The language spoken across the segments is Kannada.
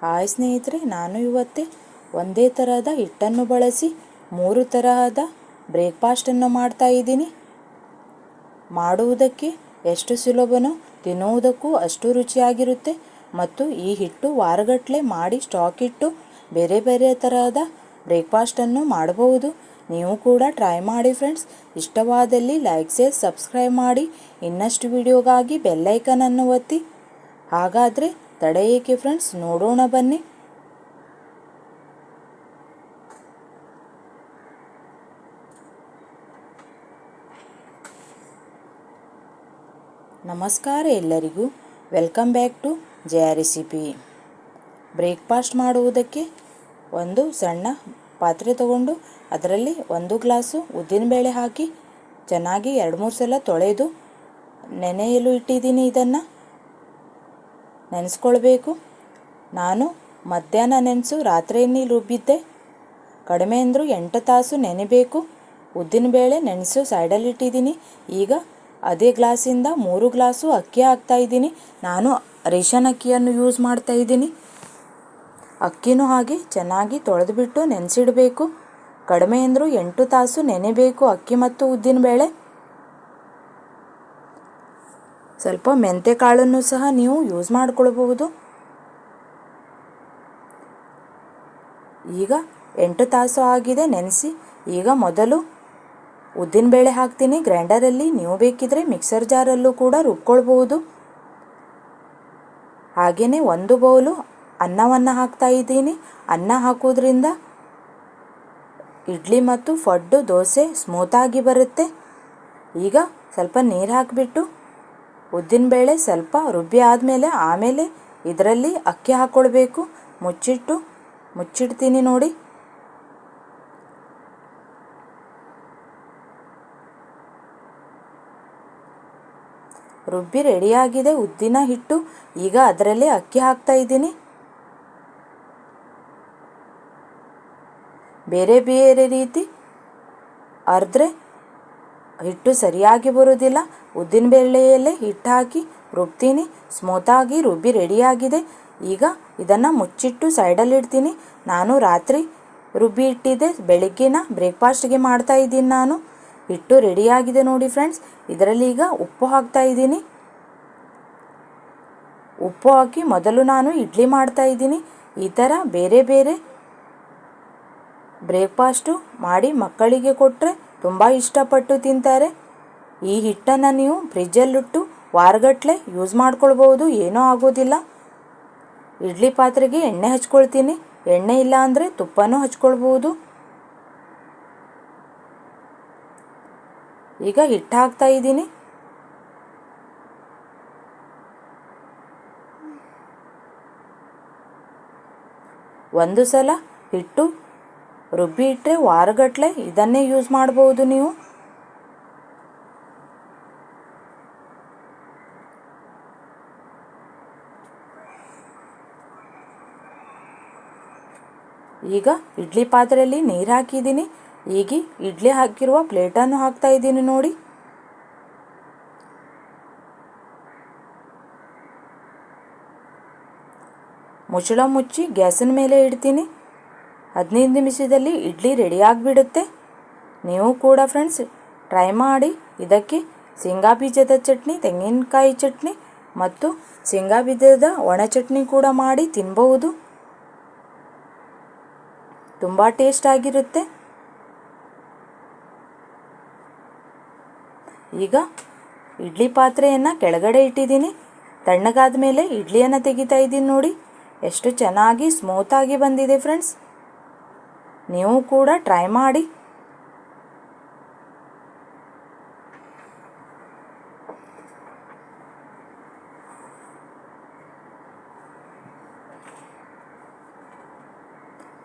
ಹಾಯ್ ಸ್ನೇಹಿತರೆ, ನಾನು ಇವತ್ತೇ ಒಂದೇ ತರಹದ ಹಿಟ್ಟನ್ನು ಬಳಸಿ 3 ತರಹದ ಬ್ರೇಕ್ಫಾಸ್ಟನ್ನು ಮಾಡ್ತಾ ಇದ್ದೀನಿ. ಮಾಡುವುದಕ್ಕೆ ಎಷ್ಟು ಸುಲಭನೋ ತಿನ್ನುವುದಕ್ಕೂ ಅಷ್ಟು ರುಚಿಯಾಗಿರುತ್ತೆ. ಮತ್ತು ಈ ಹಿಟ್ಟು ವಾರಗಟ್ಟಲೆ ಮಾಡಿ ಸ್ಟಾಕ್ ಇಟ್ಟು ಬೇರೆ ಬೇರೆ ತರಹದ ಬ್ರೇಕ್ಫಾಸ್ಟನ್ನು ಮಾಡಬಹುದು. ನೀವು ಕೂಡ ಟ್ರೈ ಮಾಡಿ ಫ್ರೆಂಡ್ಸ್. ಇಷ್ಟವಾದಲ್ಲಿ ಲೈಕ್ ಶೇರ್ ಸಬ್ಸ್ಕ್ರೈಬ್ ಮಾಡಿ. ಇನ್ನಷ್ಟು ವಿಡಿಯೋಗಾಗಿ ಬೆಲ್ಲೈಕನನ್ನು ಒತ್ತಿ. ಹಾಗಾದರೆ ತಡ ಏಕೆ ಫ್ರೆಂಡ್ಸ್, ನೋಡೋಣ ಬನ್ನಿ. ನಮಸ್ಕಾರ ಎಲ್ಲರಿಗೂ, welcome back to Jaya recipe. Breakfast ಮಾಡುವುದಕ್ಕೆ ಒಂದು ಸಣ್ಣ ಪಾತ್ರೆ ತಗೊಂಡು ಅದರಲ್ಲಿ 1 ಗ್ಲಾಸು ಉದ್ದಿನಬೇಳೆ ಹಾಕಿ ಚೆನ್ನಾಗಿ 2-3 ಸಲ ತೊಳೆದು ನೆನೆಯಲು ಇಟ್ಟಿದ್ದೀನಿ. ಇದನ್ನು ನೆನೆಸ್ಕೊಳ್ಬೇಕು. ನಾನು ಮಧ್ಯಾಹ್ನ ನೆನೆಸು ರಾತ್ರಿಯಲ್ಲಿ ರುಬ್ಬಿದ್ದೆ. ಕಡಿಮೆ ಅಂದರೂ 8 ತಾಸು ನೆನೆಬೇಕು. ಉದ್ದಿನಬೇಳೆ ನೆನೆಸು ಸೈಡಲ್ಲಿ ಇಟ್ಟಿದ್ದೀನಿ. ಈಗ ಅದೇ ಗ್ಲಾಸಿಂದ 3 ಗ್ಲಾಸು ಅಕ್ಕಿ ಹಾಕ್ತಾಯಿದ್ದೀನಿ. ನಾನು ರೇಷನ್ ಅಕ್ಕಿಯನ್ನು ಯೂಸ್ ಮಾಡ್ತಾಯಿದ್ದೀನಿ. ಅಕ್ಕಿನೂ ಹಾಗೆ ಚೆನ್ನಾಗಿ ತೊಳೆದುಬಿಟ್ಟು ನೆನೆಸಿಡಬೇಕು. ಕಡಿಮೆ ಅಂದರೂ 8 ತಾಸು ನೆನೆಬೇಕು ಅಕ್ಕಿ ಮತ್ತು ಉದ್ದಿನಬೇಳೆ. ಸ್ವಲ್ಪ ಮೆಂತ್ಯ ಕಾಳನ್ನು ಸಹ ನೀವು ಯೂಸ್ ಮಾಡಿಕೊಳ್ಬಹುದು. ಈಗ 8 ತಾಸು ಆಗಿದೆ ನೆನೆಸಿ. ಈಗ ಮೊದಲು ಉದ್ದಿನಬೇಳೆ ಹಾಕ್ತೀನಿ ಗ್ರೈಂಡರಲ್ಲಿ. ನೀವು ಬೇಕಿದ್ರೆ ಮಿಕ್ಸರ್ ಜಾರಲ್ಲೂ ಕೂಡ ರುಬ್ಕೊಳ್ಬಹುದು. ಹಾಗೆಯೇ 1 ಬೌಲು ಅನ್ನವನ್ನು ಹಾಕ್ತಾಯಿದ್ದೀನಿ. ಅನ್ನ ಹಾಕೋದ್ರಿಂದ ಇಡ್ಲಿ ಮತ್ತು ಪಡ್ಡು ದೋಸೆ ಸ್ಮೂತಾಗಿ ಬರುತ್ತೆ. ಈಗ ಸ್ವಲ್ಪ ನೀರು ಹಾಕಿಬಿಟ್ಟು ಉದ್ದಿನಬೇಳೆ ಸ್ವಲ್ಪ ರುಬ್ಬಿ ಆಮೇಲೆ ಇದರಲ್ಲಿ ಅಕ್ಕಿ ಹಾಕ್ಕೊಳ್ಬೇಕು. ಮುಚ್ಚಿಡ್ತೀನಿ ನೋಡಿ. ರುಬ್ಬಿ ರೆಡಿಯಾಗಿದೆ ಉದ್ದಿನ ಹಿಟ್ಟು. ಈಗ ಅದರಲ್ಲಿ ಅಕ್ಕಿ ಹಾಕ್ತಾ ಇದ್ದೀನಿ. ಬೇರೆ ಬೇರೆ ರೀತಿ ಅರ್ದ್ರೆ ಹಿಟ್ಟು ಸರಿಯಾಗಿ ಬರೋದಿಲ್ಲ. ಉದ್ದಿನಬೇಳೆಯಲ್ಲೇ ಹಿಟ್ಟು ಹಾಕಿ ರುಬ್ತೀನಿ. ಸ್ಮೂತಾಗಿ ರುಬ್ಬಿ ರೆಡಿಯಾಗಿದೆ. ಈಗ ಇದನ್ನು ಮುಚ್ಚಿಟ್ಟು ಸೈಡಲ್ಲಿ ಇಡ್ತೀನಿ. ನಾನು ರಾತ್ರಿ ರುಬ್ಬಿ ಇಟ್ಟಿದ್ದೆ, ಬೆಳಗ್ಗಿನ ಬ್ರೇಕ್ಫಾಸ್ಟ್ಗೆ ಮಾಡ್ತಾ ಇದ್ದೀನಿ ನಾನು. ಹಿಟ್ಟು ರೆಡಿಯಾಗಿದೆ ನೋಡಿ ಫ್ರೆಂಡ್ಸ್. ಇದರಲ್ಲಿ ಈಗ ಉಪ್ಪು ಹಾಕ್ತಾ ಇದ್ದೀನಿ. ಉಪ್ಪು ಹಾಕಿ ಮೊದಲು ನಾನು ಇಡ್ಲಿ ಮಾಡ್ತಾ ಇದ್ದೀನಿ. ಈ ಥರ ಬೇರೆ ಬೇರೆ ಬ್ರೇಕ್ಫಾಸ್ಟು ಮಾಡಿ ಮಕ್ಕಳಿಗೆ ಕೊಟ್ಟರೆ ತುಂಬ ಇಷ್ಟಪಟ್ಟು ತಿಂತಾರೆ. ಈ ಹಿಟ್ಟನ್ನು ನೀವು ಫ್ರಿಜ್ಜಲ್ಲಿಟ್ಟು ವಾರಗಟ್ಟಲೆ ಯೂಸ್ ಮಾಡ್ಕೊಳ್ಬೋದು, ಏನೂ ಆಗೋದಿಲ್ಲ. ಇಡ್ಲಿ ಪಾತ್ರೆಗೆ ಎಣ್ಣೆ ಹಚ್ಕೊಳ್ತೀನಿ. ಎಣ್ಣೆ ಇಲ್ಲ ಅಂದರೆ ತುಪ್ಪನೂ ಹಚ್ಕೊಳ್ಬೋದು. ಈಗ ಹಿಟ್ಟು ಹಾಕ್ತಾ ಇದ್ದೀನಿ. ಒಂದು ಸಲ ಹಿಟ್ಟು ರುಬ್ಬಿ ಇಟ್ಟರೆ ವಾರಗಟ್ಟಲೆ ಇದನ್ನೇ ಯೂಸ್ ಮಾಡ್ಬೋದು ನೀವು. ಈಗ ಇಡ್ಲಿ ಪಾತ್ರೆಯಲ್ಲಿ ನೀರು ಹಾಕಿದ್ದೀನಿ. ಈಗ ಇಡ್ಲಿ ಹಾಕಿರುವ ಪ್ಲೇಟನ್ನು ಹಾಕ್ತಾ ಇದ್ದೀನಿ ನೋಡಿ. ಮುಚ್ಚಳ ಮುಚ್ಚಿ ಗ್ಯಾಸಿನ ಮೇಲೆ ಇಡ್ತೀನಿ. 15 ನಿಮಿಷದಲ್ಲಿ ಇಡ್ಲಿ ರೆಡಿಯಾಗಿಬಿಡುತ್ತೆ. ನೀವು ಕೂಡ ಫ್ರೆಂಡ್ಸ್ ಟ್ರೈ ಮಾಡಿ. ಇದಕ್ಕೆ ಶೇಂಗಾ ಬೀಜದ ಚಟ್ನಿ, ತೆಂಗಿನಕಾಯಿ ಚಟ್ನಿ ಮತ್ತು ಶೇಂಗಾ ಬೀಜದ ಒಣ ಚಟ್ನಿ ಕೂಡ ಮಾಡಿ ತಿನ್ಬಹುದು. ತುಂಬ ಟೇಸ್ಟ್ ಆಗಿರುತ್ತೆ. ಈಗ ಇಡ್ಲಿ ಪಾತ್ರೆಯನ್ನು ಕೆಳಗಡೆ ಇಟ್ಟಿದ್ದೀನಿ. ತಣ್ಣಗಾದ ಮೇಲೆ ಇಡ್ಲಿಯನ್ನು ತೆಗಿತಾ ಇದ್ದೀನಿ ನೋಡಿ. ಎಷ್ಟು ಚೆನ್ನಾಗಿ ಸ್ಮೂತಾಗಿ ಬಂದಿದೆ ಫ್ರೆಂಡ್ಸ್. ನೀವು ಕೂಡ ಟ್ರೈ ಮಾಡಿ.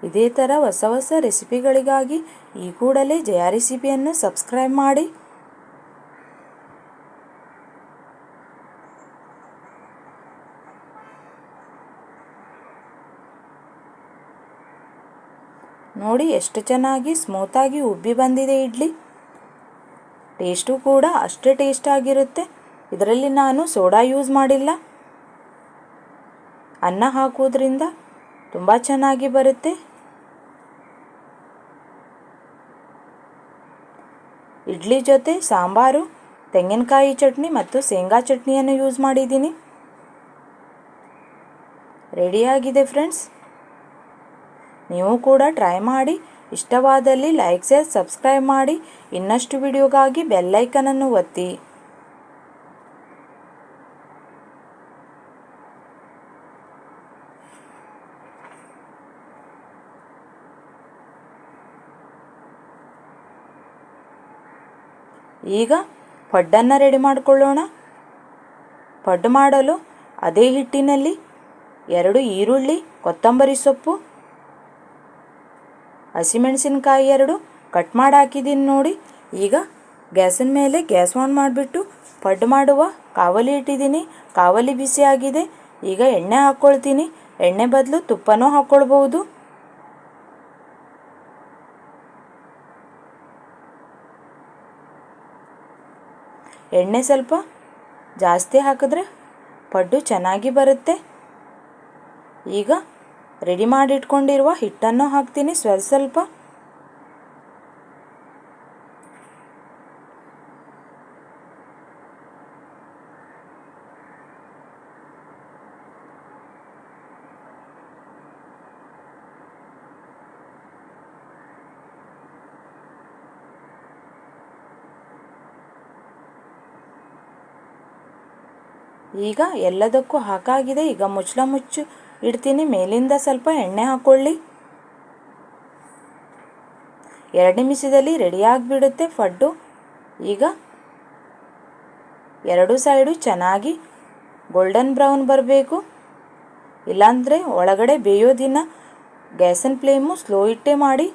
ಇದೇ ಥರ ಹೊಸ ಹೊಸ ರೆಸಿಪಿಗಳಿಗಾಗಿ ಈ ಕೂಡಲೇ ಜಯ ರೆಸಿಪಿಯನ್ನು ಸಬ್ಸ್ಕ್ರೈಬ್ ಮಾಡಿ. ನೋಡಿ ಎಷ್ಟು ಚೆನ್ನಾಗಿ ಸ್ಮೂತಾಗಿ ಉಬ್ಬಿ ಬಂದಿದೆ ಇಡ್ಲಿ. ಟೇಸ್ಟು ಕೂಡ ಅಷ್ಟೇ ಟೇಸ್ಟ್ ಆಗಿರುತ್ತೆ. ಇದರಲ್ಲಿ ನಾನು ಸೋಡಾ ಯೂಸ್ ಮಾಡಿಲ್ಲ. ಅನ್ನ ಹಾಕೋದ್ರಿಂದ ತುಂಬ ಚೆನ್ನಾಗಿ ಬರುತ್ತೆ. ಇಡ್ಲಿ ಜೊತೆ ಸಾಂಬಾರು, ತೆಂಗಿನಕಾಯಿ ಚಟ್ನಿ ಮತ್ತು ಶೇಂಗಾ ಚಟ್ನಿಯನ್ನು ಯೂಸ್ ಮಾಡಿದ್ದೀನಿ. ರೆಡಿಯಾಗಿದೆ ಫ್ರೆಂಡ್ಸ್. ನೀವು ಕೂಡ ಟ್ರೈ ಮಾಡಿ. ಇಷ್ಟವಾದಲ್ಲಿ ಲೈಕ್ ಶೇರ್ ಸಬ್ಸ್ಕ್ರೈಬ್ ಮಾಡಿ. ಇನ್ನಷ್ಟು ವಿಡಿಯೋಗಾಗಿ ಬೆಲ್ಲೈಕನನ್ನು ಒತ್ತಿ. ಈಗ ಪಡ್ಡನ್ನು ರೆಡಿ ಮಾಡಿಕೊಳ್ಳೋಣ. ಪಡ್ಡು ಮಾಡಲು ಅದೇ ಹಿಟ್ಟಿನಲ್ಲಿ 2 ಈರುಳ್ಳಿ, ಕೊತ್ತಂಬರಿ ಸೊಪ್ಪು, ಹಸಿಮೆಣಸಿನಕಾಯಿ 2 ಕಟ್ ಮಾಡಿ ಹಾಕಿದ್ದೀನಿ ನೋಡಿ. ಈಗ ಗ್ಯಾಸಿನ ಮೇಲೆ ಗ್ಯಾಸ್ ಆನ್ ಮಾಡಿಬಿಟ್ಟು ಪಡ್ಡು ಮಾಡುವ ಕಾವಲಿ ಇಟ್ಟಿದ್ದೀನಿ. ಕಾವಲಿ ಬಿಸಿ ಆಗಿದೆ. ಈಗ ಎಣ್ಣೆ ಹಾಕ್ಕೊಳ್ತೀನಿ. ಎಣ್ಣೆ ಬದಲು ತುಪ್ಪನೂ ಹಾಕ್ಕೊಳ್ಬೋದು. ಎಣ್ಣೆ ಸ್ವಲ್ಪ ಜಾಸ್ತಿ ಹಾಕಿದ್ರೆ ಪಡ್ಡು ಚೆನ್ನಾಗಿ ಬರುತ್ತೆ. ಈಗ ರೆಡಿ ಮಾಡಿ ಇಟ್ಕೊಂಡಿರುವ ಹಿಟ್ಟನ್ನು ಹಾಕ್ತೀನಿ ಸ್ವಲ್ಪ. ಈಗ ಎಲ್ಲದಕ್ಕೂ ಹಾಕಾಗಿದೆ. ಈಗ ಮುಚ್ಚು ಇಡ್ತೀನಿ. ಮೇಲಿಂದ ಸ್ವಲ್ಪ ಎಣ್ಣೆ ಹಾಕ್ಕೊಳ್ಳಿ. 2 ನಿಮಿಷದಲ್ಲಿ ರೆಡಿಯಾಗಿಬಿಡುತ್ತೆ ಪಡ್ಡು. ಈಗ 2 ಸೈಡು ಚೆನ್ನಾಗಿ ಗೋಲ್ಡನ್ ಬ್ರೌನ್ ಬರಬೇಕು, ಇಲ್ಲಾಂದರೆ ಒಳಗಡೆ ಬೇಯೋದಿನ. ಗ್ಯಾಸಿನ ಫ್ಲೇಮು ಸ್ಲೋ ಇಟ್ಟೇ ಮಾಡಿ.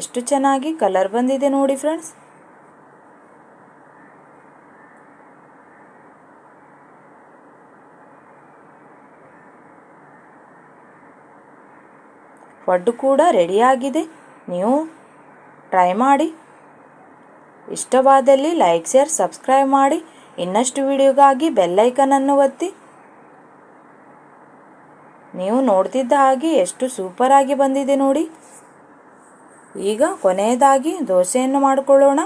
ಎಷ್ಟು ಚೆನ್ನಾಗಿ ಕಲರ್ ಬಂದಿದೆ ನೋಡಿ ಫ್ರೆಂಡ್ಸ್. ಪಡ್ಡು ಕೂಡ ರೆಡಿಯಾಗಿದೆ. ನೀವು ಟ್ರೈ ಮಾಡಿ. ಇಷ್ಟವಾದಲ್ಲಿ ಲೈಕ್ ಶೇರ್ ಸಬ್ಸ್ಕ್ರೈಬ್ ಮಾಡಿ. ಇನ್ನಷ್ಟು ವಿಡಿಯೋಗಾಗಿ ಬೆಲ್ಲೈಕನನ್ನು ಒತ್ತಿ. ನೀವು ನೋಡ್ತಿದ್ದ ಹಾಗೆ ಎಷ್ಟು ಸೂಪರಾಗಿ ಬಂದಿದೆ ನೋಡಿ. ಈಗ ಕೊನೆಯದಾಗಿ ದೋಸೆಯನ್ನು ಮಾಡಿಕೊಳ್ಳೋಣ.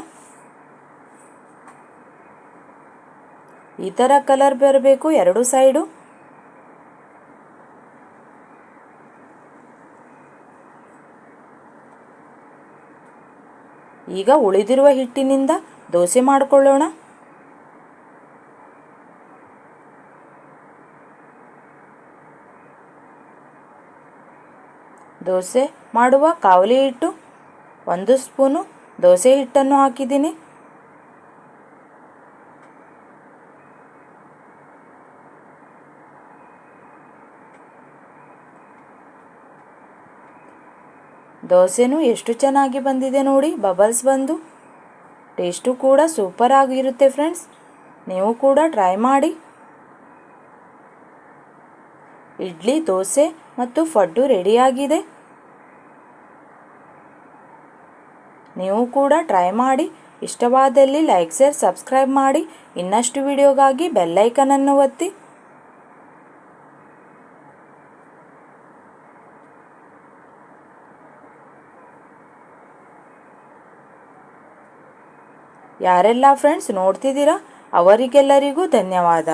ಈ ಥರ ಕಲರ್ ಬರಬೇಕು 2 ಸೈಡು. ಈಗ ಉಳಿದಿರುವ ಹಿಟ್ಟಿನಿಂದ ದೋಸೆ ಮಾಡಿಕೊಳ್ಳೋಣ. ದೋಸೆ ಮಾಡುವ ಕಾವಲಿ ಹಿಟ್ಟು 1 ಸ್ಪೂನು ದೋಸೆ ಹಿಟ್ಟನ್ನು ಹಾಕಿದ್ದೀನಿ. ದೋಸೆನೂ ಎಷ್ಟು ಚೆನ್ನಾಗಿ ಬಂದಿದೆ ನೋಡಿ, ಬಬಲ್ಸ್ ಬಂದು. ಟೇಸ್ಟು ಕೂಡ ಸೂಪರ್ ಆಗಿರುತ್ತೆ ಫ್ರೆಂಡ್ಸ್. ನೀವು ಕೂಡ ಟ್ರೈ ಮಾಡಿ. ಇಡ್ಲಿ, ದೋಸೆ ಮತ್ತು ಪಡ್ಡು ರೆಡಿಯಾಗಿದೆ. ನೀವು ಕೂಡ ಟ್ರೈ ಮಾಡಿ. ಇಷ್ಟವಾದಲ್ಲಿ ಲೈಕ್ ಶೇರ್ ಸಬ್ಸ್ಕ್ರೈಬ್ ಮಾಡಿ. ಇನ್ನಷ್ಟು ವಿಡಿಯೋಗಾಗಿ ಬೆಲ್ಲೈಕನನ್ನು ಒತ್ತಿ. ಯಾರೆಲ್ಲ ಫ್ರೆಂಡ್ಸ್ ನೋಡ್ತಿದ್ದೀರಾ ಅವರಿಗೆಲ್ಲರಿಗೂ ಧನ್ಯವಾದ.